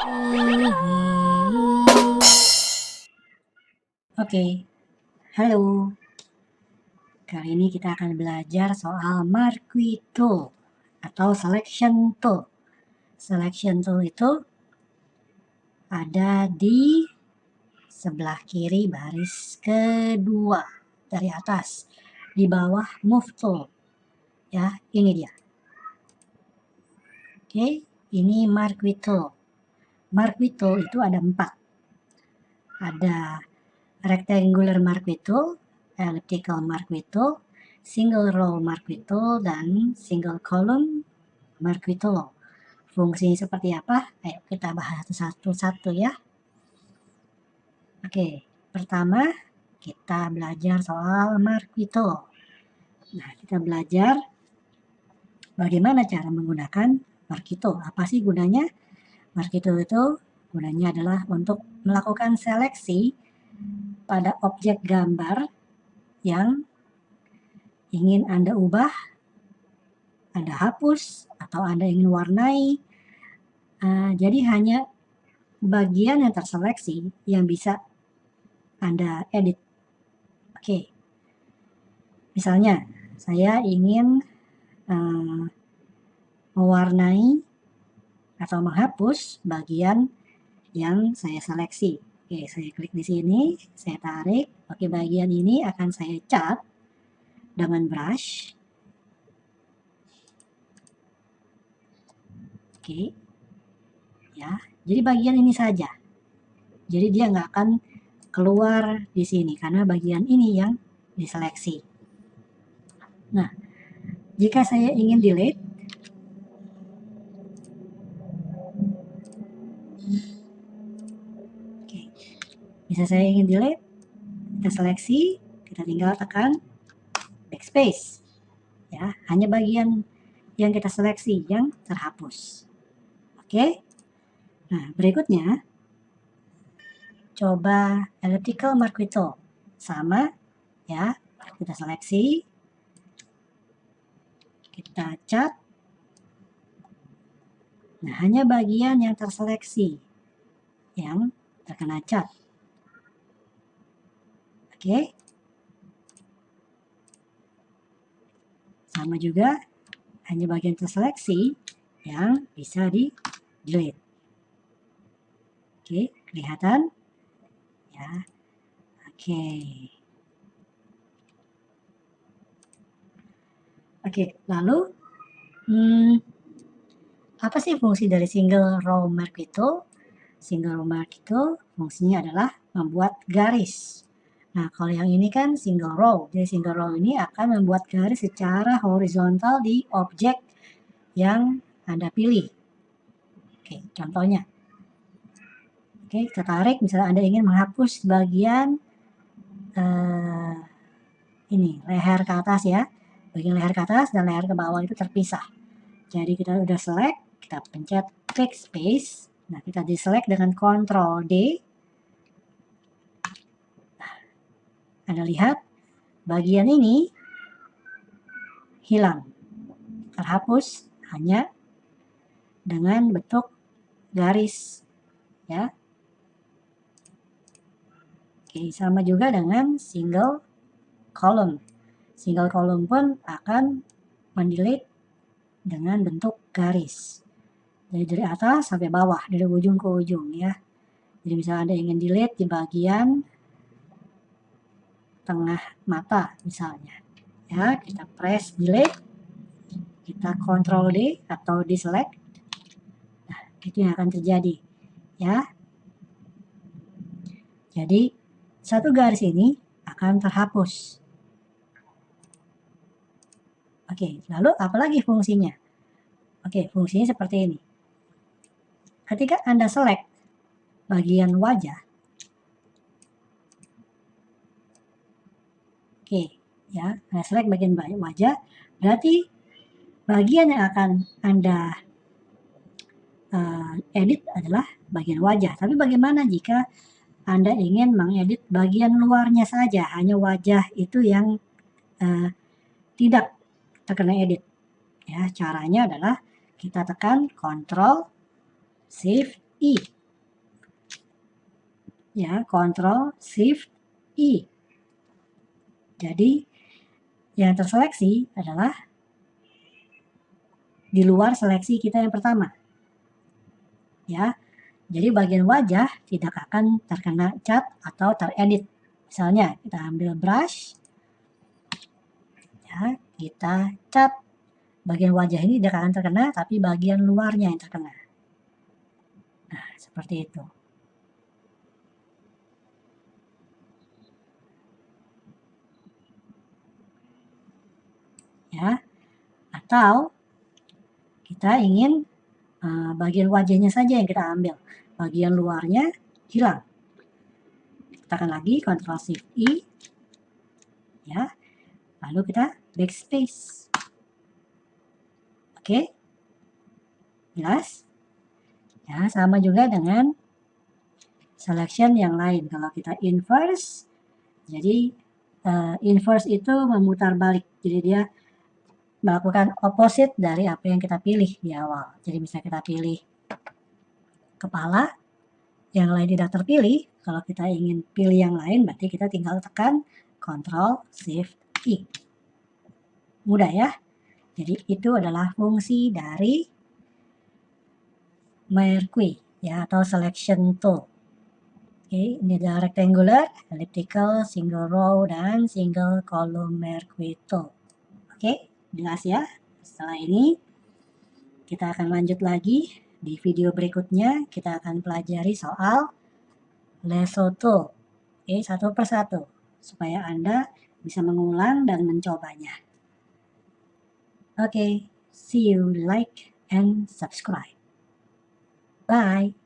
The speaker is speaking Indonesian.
Oke, halo. Kali ini kita akan belajar soal Marquee Tool atau Selection Tool. Selection Tool itu ada di sebelah kiri baris kedua dari atas, di bawah Move Tool. Ya, ini dia. Oke, ini Marquee Tool. Marquee Tool itu ada 4. Ada rectangular Marquee Tool, elliptical Marquee Tool, single row Marquee Tool, dan single column Marquee Tool. Fungsinya seperti apa? Ayo kita bahas satu-satu ya. Oke, pertama kita belajar soal Marquee Tool. Nah, kita belajar bagaimana cara menggunakan Marquee Tool. Apa sih gunanya? Marquee Tool itu gunanya adalah untuk melakukan seleksi pada objek gambar yang ingin Anda ubah, Anda hapus, atau Anda ingin warnai. Jadi hanya bagian yang terseleksi yang bisa Anda edit. Oke, misalnya saya ingin mewarnai atau menghapus bagian yang saya seleksi. Oke, saya klik di sini, saya tarik. Oke, bagian ini akan saya cat dengan brush. Oke, ya. Jadi bagian ini saja. Jadi dia nggak akan keluar di sini karena bagian ini yang diseleksi. Nah, jika saya ingin delete, oke, bisa saya ingin delete, kita seleksi, kita tinggal tekan backspace. Ya, hanya bagian yang kita seleksi yang terhapus. Oke. Nah, berikutnya coba elliptical Marquee Tool. Sama ya, kita seleksi, kita cat. Nah, hanya bagian yang terseleksi yang terkena cat. Oke. Sama juga, hanya bagian terseleksi yang bisa di delete. Oke, kelihatan? Ya. Oke. Oke, lalu apa sih fungsi dari single row Marquee Tool? Single row Marquee Tool fungsinya adalah membuat garis. Nah, kalau yang ini kan single row. Jadi single row ini akan membuat garis secara horizontal di objek yang Anda pilih. Oke, contohnya. Oke, kita tarik. Misalnya Anda ingin menghapus bagian ini, leher ke atas ya. Bagian leher ke atas dan leher ke bawah itu terpisah. Jadi kita udah select, kita pencet click space. Nah, kita deselect dengan Ctrl D. Anda lihat, bagian ini hilang, terhapus hanya dengan bentuk garis, ya. Oke, sama juga dengan single column. Single column pun akan mendelete dengan bentuk garis. Jadi dari atas sampai bawah, dari ujung ke ujung, ya. Jadi misalnya Anda ingin delete di bagian tengah mata misalnya, ya, kita press delete, kita Ctrl D atau deselect. Nah, itu yang akan terjadi, ya. Jadi satu garis ini akan terhapus. Oke, lalu apalagi fungsinya? Oke, fungsinya seperti ini. Ketika Anda select bagian wajah, oke, ya, Anda select bagian wajah, berarti bagian yang akan Anda edit adalah bagian wajah. Tapi bagaimana jika Anda ingin mengedit bagian luarnya saja, hanya wajah itu yang tidak terkena edit? Ya, caranya adalah kita tekan Ctrl Shift I. ya, Ctrl Shift I. Jadi yang terseleksi adalah di luar seleksi kita yang pertama. Ya. Jadi bagian wajah tidak akan terkena cat atau teredit. Misalnya kita ambil brush, ya, kita cat. Bagian wajah ini tidak akan terkena, tapi bagian luarnya yang terkena. Nah, seperti itu. Ya, atau kita ingin bagian wajahnya saja yang kita ambil, bagian luarnya hilang. Tekan lagi Ctrl Shift I, ya, lalu kita backspace. Oke, jelas? Ya, sama juga dengan selection yang lain. Kalau kita inverse, jadi inverse itu memutar balik, jadi dia melakukan opposite dari apa yang kita pilih di awal. Jadi misalnya kita pilih kepala, yang lain tidak terpilih. Kalau kita ingin pilih yang lain, berarti kita tinggal tekan Ctrl Shift I. Mudah ya. Jadi itu adalah fungsi dari Mercury, ya, atau selection tool. Oke, ini adalah rectangular, elliptical, single row, dan single column Mercury tool. Oke, jelas ya. Setelah ini kita akan lanjut lagi. Di video berikutnya kita akan pelajari soal lasso tool. Oke, satu persatu supaya Anda bisa mengulang dan mencobanya. Oke, see you, like and subscribe. Bye.